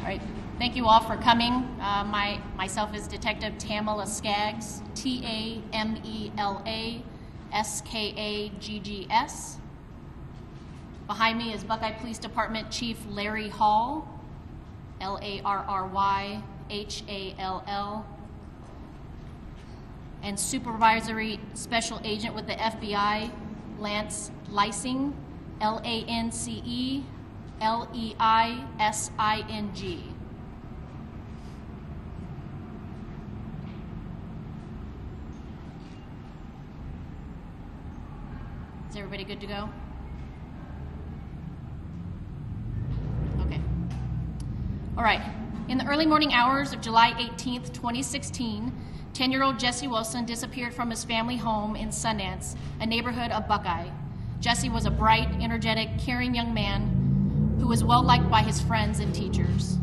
right. Thank you all for coming. Myself is Detective Tamela Skaggs, T-A-M-E-L-A-S-K-A-G-G-S. Behind me is Buckeye Police Department Chief Larry Hall, L-A-R-R-Y-H-A-L-L, and Supervisory Special Agent with the FBI, Lance Leising, L-A-N-C-E-L-E-I-S-I-N-G. Is everybody good to go? Okay. All right. In the early morning hours of July 18th, 2016, 10-year-old Jesse Wilson disappeared from his family home in Sundance, a neighborhood of Buckeye. Jesse was a bright, energetic, caring young man who was well-liked by his friends and teachers.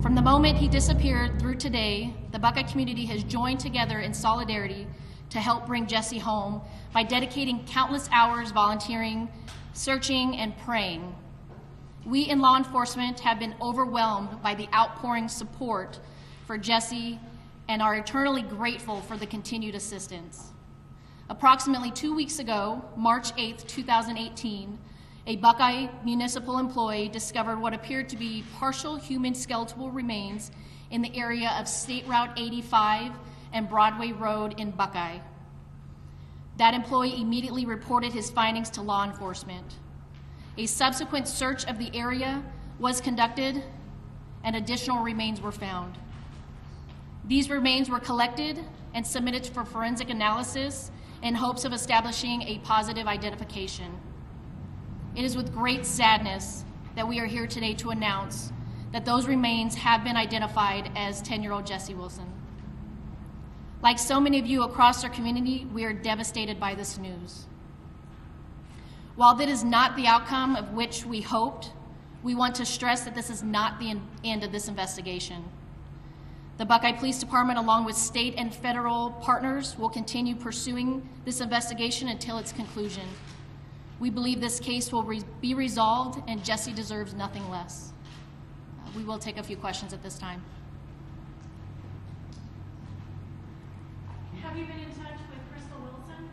From the moment he disappeared through today, the Buckeye community has joined together in solidarity to help bring Jesse home by dedicating countless hours volunteering, searching, and praying. We in law enforcement have been overwhelmed by the outpouring support for Jesse and are eternally grateful for the continued assistance. Approximately 2 weeks ago, March 8th, 2018, a Buckeye municipal employee discovered what appeared to be partial human skeletal remains in the area of State Route 85 and Broadway Road in Buckeye. That employee immediately reported his findings to law enforcement. A subsequent search of the area was conducted and additional remains were found. These remains were collected and submitted for forensic analysis in hopes of establishing a positive identification. It is with great sadness that we are here today to announce that those remains have been identified as 10-year-old Jesse Wilson. Like so many of you across our community, we are devastated by this news. While that is not the outcome of which we hoped, we want to stress that this is not the end of this investigation. The Buckeye Police Department, along with state and federal partners, will continue pursuing this investigation until its conclusion. We believe this case will be resolved and Jesse deserves nothing less. We will take a few questions at this time. Have you been in touch with Crystal Wilson?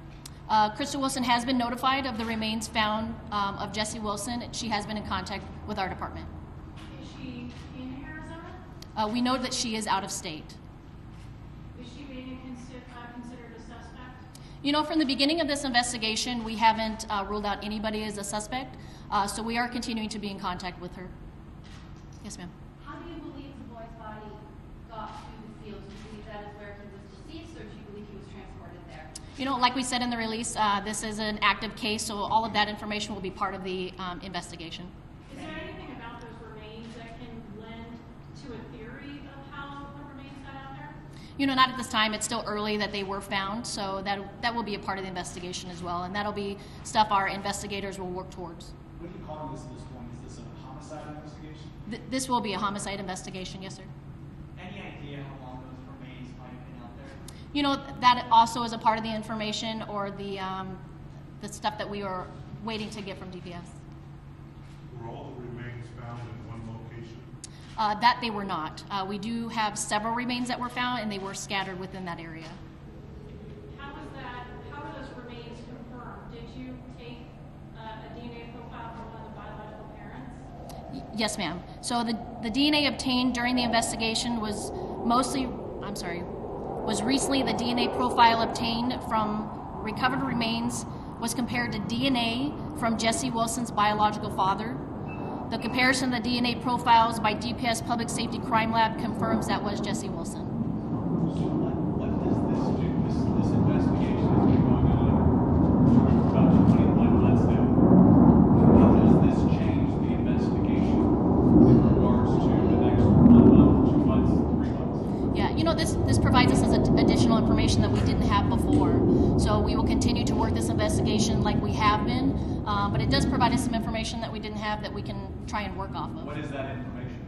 Crystal Wilson has been notified of the remains found of Jesse Wilson. She has been in contact with our department. Is she in Arizona? We know that she is out of state. Is she being considered a suspect? You know, from the beginning of this investigation, we haven't ruled out anybody as a suspect, so we are continuing to be in contact with her. Yes, ma'am. How do you believe the boy's body got to the field? Do you believe that is where he was deceased, or do you believe he was transported there? You know, like we said in the release, this is an active case, so all of that information will be part of the investigation. Is there anything about those remains that can lend to a theory of how the remains got out there? You know, not at this time. It's still early that they were found, so that will be a part of the investigation as well, and that'll be stuff our investigators will work towards. What do you call this at this point? Is this a homicide investigation? This will be a homicide investigation, yes, sir. Any idea how long those remains might have been out there? You know, that also is a part of the information or the stuff that we are waiting to get from DPS. Were all the remains found in one location? That they were not. We do have several remains that were found, and they were scattered within that area. How were those remains confirmed? Did you take a DNA profile from one of the biological parents? Yes, ma'am. So the DNA obtained during the investigation was recently the DNA profile obtained from recovered remains was compared to DNA from Jesse Wilson's biological father. The comparison of the DNA profiles by DPS Public Safety Crime Lab confirms that was Jesse Wilson. So what does this do? This investigation has been going on for about 21 months now. How does this change the investigation in regards to the next 1 month, 2 months, 3 months? Yeah, you know, this provides us as additional information that we didn't have before. So we will continue to work this investigation like we have been, but it does provide us some information that we didn't have that we can try and work off of. What is that information?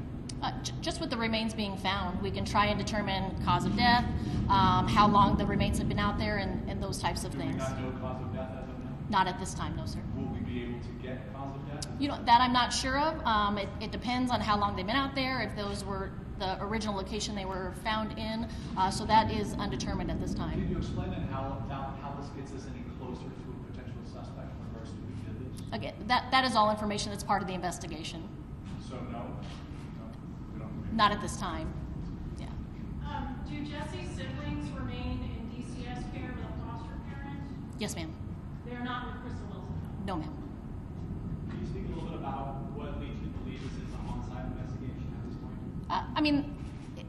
Just with the remains being found, we can try and determine cause of death, how long the remains have been out there, and those types of Do we things. not know cause of death as of now? Not at this time, no, sir. Will we be able to get cause of death? You know, that I'm not sure of. It depends on how long they've been out there, if those were the original location they were found in. So that is undetermined at this Can time. you explain then how this gets us any closer to a potential suspect in regards to who did this? Again, that is all information that's part of the investigation. So no, we don't. Not at this time. Yeah. Do Jesse's siblings remain in DCS care with a foster parent? Yes, ma'am. They're not with Crystal Wilson? No, ma'am. Can you speak a little bit about what leads you to believe this is a homicide investigation at this point? I mean,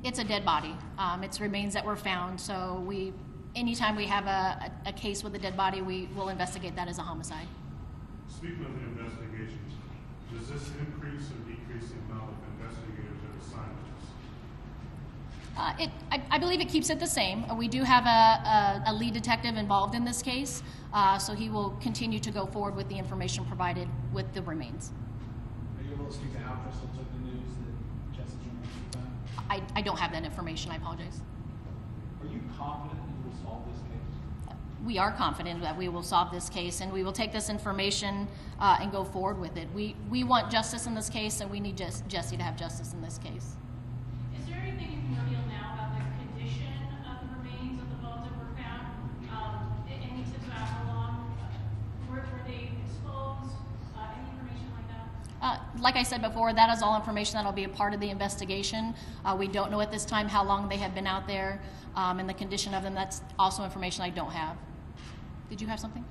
it's a dead body. It's remains that were found. So anytime we have a case with a dead body, we will investigate that as a homicide. Speaking of the investigations, does this increase or decrease the amount of investigators that are assigned to this? I believe it keeps it the same. We do have a lead detective involved in this case, so he will continue to go forward with the information provided with the remains. Are you able to speak to how Crystal took the news that Jesse's remains were found? I don't have that information. I apologize. Are you confident that you will solve this case? We are confident that we will solve this case, and we will take this information and go forward with it. We want justice in this case, and we need Jesse to have justice in this case. Is there anything you can reveal now about the condition of the remains of the bones that were found? Any tips about how long, were they exposed? Any information like that? Like I said before, that is all information that will be a part of the investigation. We don't know at this time how long they have been out there and the condition of them. That's also information I don't have. Did you have something?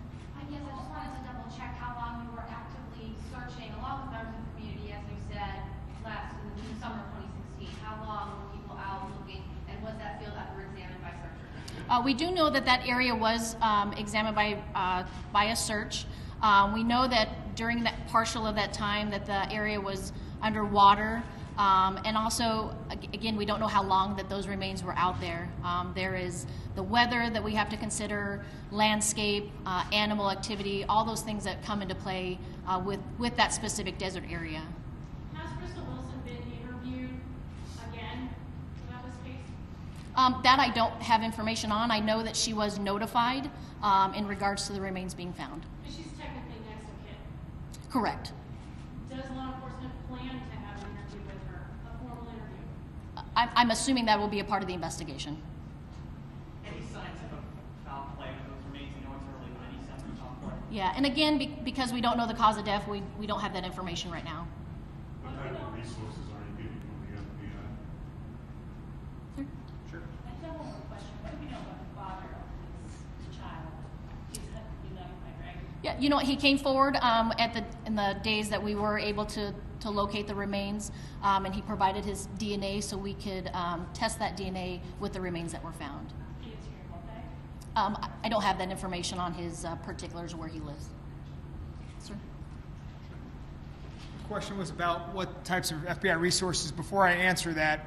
Yes, I just wanted to double check how long you were actively searching along with members of the community, as you said, in the summer of 2016. How long were people out looking, and was that field ever examined by searchers? We do know that that area was examined by a search. We know that during that partial of that time that the area was underwater, and also, again, we don't know how long that those remains were out there. There is the weather that we have to consider, landscape, animal activity, all those things that come into play with that specific desert area. Has Crystal Wilson been interviewed again about this case? That I don't have information on. I know that she was notified in regards to the remains being found. But she's technically next of kin. Correct. Does law enforcement plan to have an interview with her, a formal interview? I'm assuming that will be a part of the investigation. Any scientific foul play with those remains? You know it's early, but any sense of foul play? Yeah, and again, because we don't know the cause of death, we don't have that information right now. What type of resources are you getting from the FBI? Sure. I just have one more question. What do we know about the father of this child? He's notified, right? Yeah, you know, he came forward in the days that we were able to locate the remains, and he provided his DNA so we could test that DNA with the remains that were found. He is here, okay? I don't have that information on his particulars or where he lives. Sir? The question was about what types of FBI resources. Before I answer that,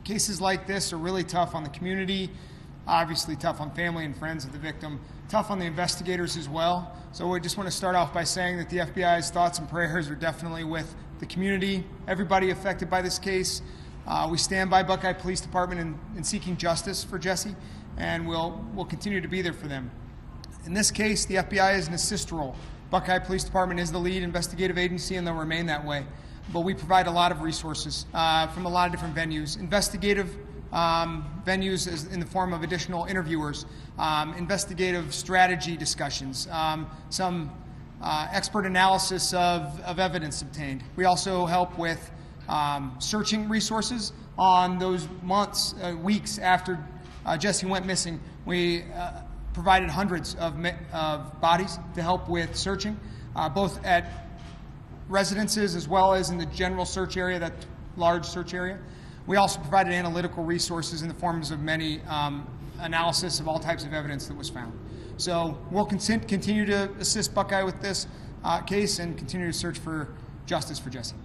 cases like this are really tough on the community, obviously tough on family and friends of the victim, tough on the investigators as well. So we just want to start off by saying that the FBI's thoughts and prayers are definitely with the community, everybody affected by this case. We stand by Buckeye Police Department in seeking justice for Jesse, and we'll continue to be there for them. In this case, the FBI is an assist role. Buckeye Police Department is the lead investigative agency, and they'll remain that way. But we provide a lot of resources from a lot of different venues. Investigative venues in the form of additional interviewers, investigative strategy discussions, some expert analysis of evidence obtained. We also help with searching resources on those months, weeks after Jesse went missing. We provided hundreds of bodies to help with searching, both at residences as well as in the general search area, that large search area. We also provided analytical resources in the forms of many analysis of all types of evidence that was found. So we'll continue to assist Buckeye with this case and continue to search for justice for Jesse.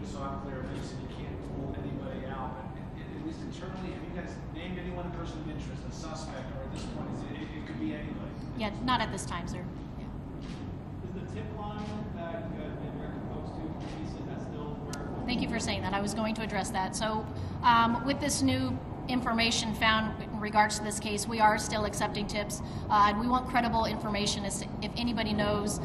Just so I'm clear, you said you can't rule anybody out, but at least internally, have you guys named anyone a person of interest, a suspect, or at this point, it could be anybody? Yeah, not at this time, sir. Yeah. Is the tip line that you guys been very close to, is that still Thank you for saying that. I was going to address that. So with this new information found in regards to this case. We are still accepting tips, and we want credible information. If anybody knows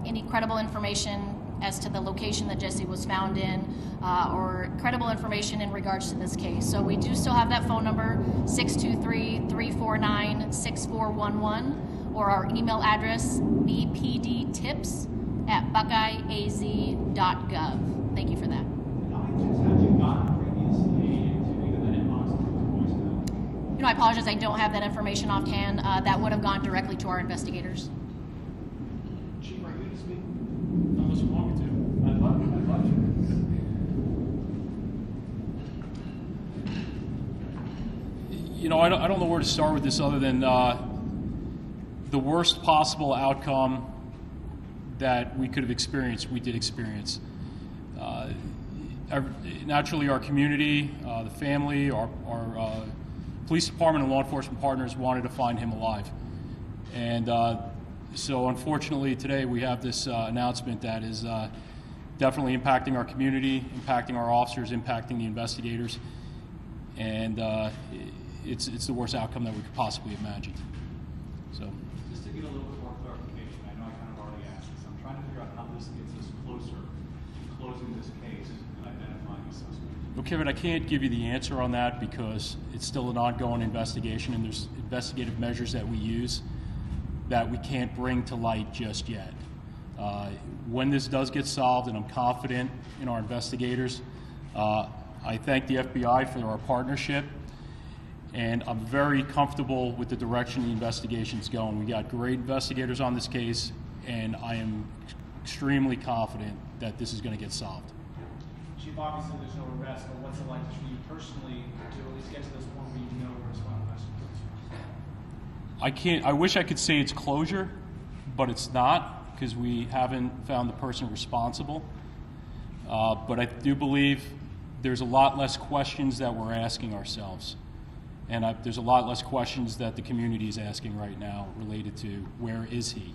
any credible information as to the location that Jesse was found in, or credible information in regards to this case. So we do still have that phone number, 623-349-6411, or our email address, bpdtips@buckeyeaz.gov. Thank you for that. How many tips have you gotten previously into either the inbox or through the voicemail? You know, I apologize, I don't have that information offhand. That would have gone directly to our investigators. Chief, are you to speak? Unless you want me to. I'd love to. You know, I don't know where to start with this other than the worst possible outcome that we could have experienced, we did experience. Naturally, our community, the family, our police department and law enforcement partners wanted to find him alive. And so unfortunately today we have this announcement that is definitely impacting our community, impacting our officers, impacting the investigators. And it's the worst outcome that we could possibly imagine. So. Just to get a little bit more clarification, I know I kind of already asked this. I'm trying to figure out how this gets us closer to closing this case and identifying a suspect. Okay, but I can't give you the answer on that because it's still an ongoing investigation and there's investigative measures that we use that we can't bring to light just yet. When this does get solved, and I'm confident in our investigators, I thank the FBI for our partnership, and I'm very comfortable with the direction the investigation's going. We got great investigators on this case, and I am extremely confident that this is going to get solved. Chief, obviously there's no arrest, but what's it like for you personally to at least get to this point where you know where it's going to I wish I could say it's closure, but it's not, because we haven't found the person responsible. But I do believe there's a lot less questions that we're asking ourselves. And there's a lot less questions that the community is asking right now related to where is he.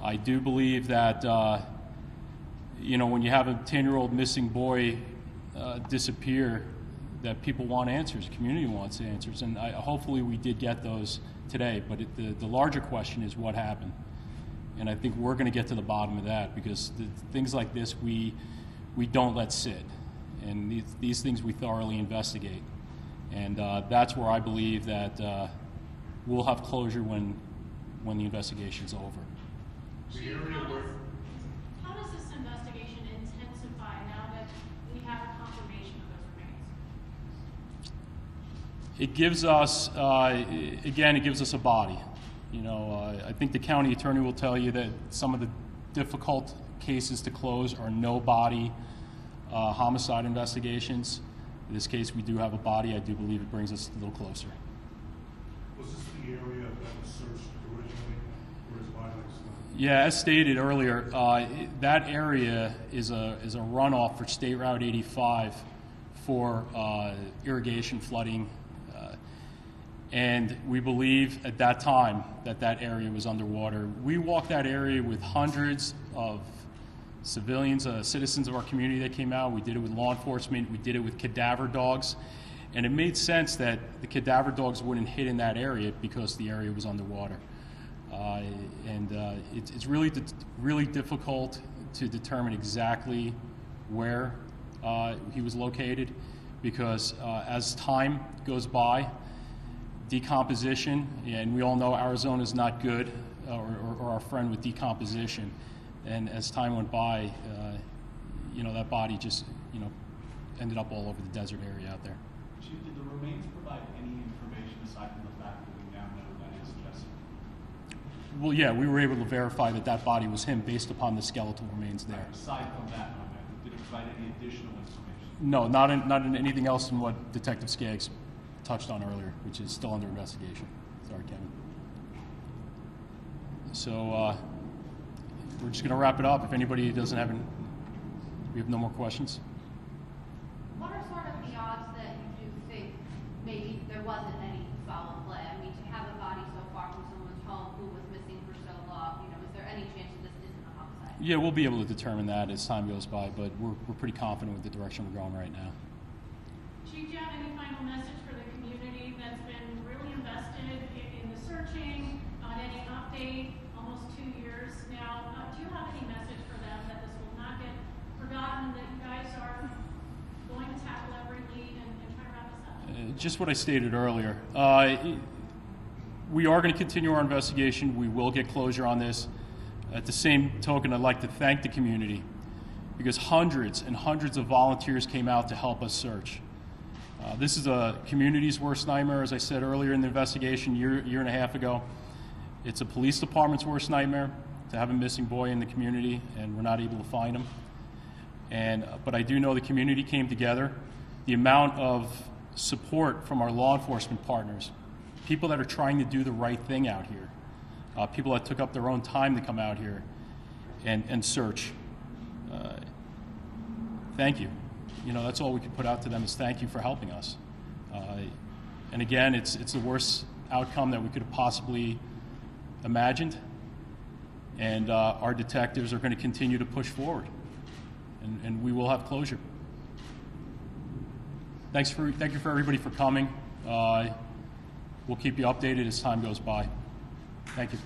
I do believe that, you know, when you have a 10-year-old missing boy disappear, that people want answers, the community wants answers, and hopefully we did get those today. But the larger question is what happened. And I think we're going to get to the bottom of that, because things like this we don't let sit. And these things we thoroughly investigate. And that's where I believe that we'll have closure when the investigation's over. The area where, How does this investigation intensify now that we have a confirmation of those remains? It gives us, again, it gives us a body. You know, I think the county attorney will tell you that some of the difficult cases to close are no-body homicide investigations. In this case, we do have a body. I do believe it brings us a little closer. was this the area that was searched originally, where his body was found? Yeah, as stated earlier, that area is a runoff for State Route 85 for irrigation flooding. And we believe at that time that area was underwater. We walked that area with hundreds of civilians, citizens of our community that came out. We did it with law enforcement. We did it with cadaver dogs. And it made sense that the cadaver dogs wouldn't hit in that area because the area was underwater. It's really difficult to determine exactly where he was located, because as time goes by, decomposition, and we all know Arizona is not good, or our friend with decomposition. And as time went by, you know, that body just, you know, ended up all over the desert area out there. Chief, did the remains provide any information aside from the fact that we now know that it's Jesse? Well, yeah, we were able to verify that body was him based upon the skeletal remains there. Aside from that, did it provide any additional information? No, not in anything else than what Detective Skaggs touched on earlier, which is still under investigation. Sorry, Kevin. So we're just going to wrap it up. If anybody doesn't have we have no more questions. What are sort of the odds that you do think maybe there wasn't any foul play? I mean, to have a body so far from someone's home who was missing for so long, you know, is there any chance that this isn't a homicide? Yeah, we'll be able to determine that as time goes by, but we're pretty confident with the direction we're going right now. Chief, do you have any final message for the community that's date, almost 2 years now. Do you have any message for them that this will not get forgotten, that you guys are going to tackle every lead and try to wrap this up? Just what I stated earlier. We are going to continue our investigation. We will get closure on this. At the same token, I'd like to thank the community because hundreds and hundreds of volunteers came out to help us search. This is a community's worst nightmare, as I said earlier in the investigation, year and a half ago. It's a police department's worst nightmare to have a missing boy in the community, and we're not able to find him. But I do know the community came together. The amount of support from our law enforcement partners, people that are trying to do the right thing out here, people that took up their own time to come out here and search. Thank you. You know, that's all we can put out to them is thank you for helping us. And again, it's the worst outcome that we could have possibly imagined. And our detectives are going to continue to push forward. And we will have closure. Thank you for everybody for coming. We'll keep you updated as time goes by. Thank you.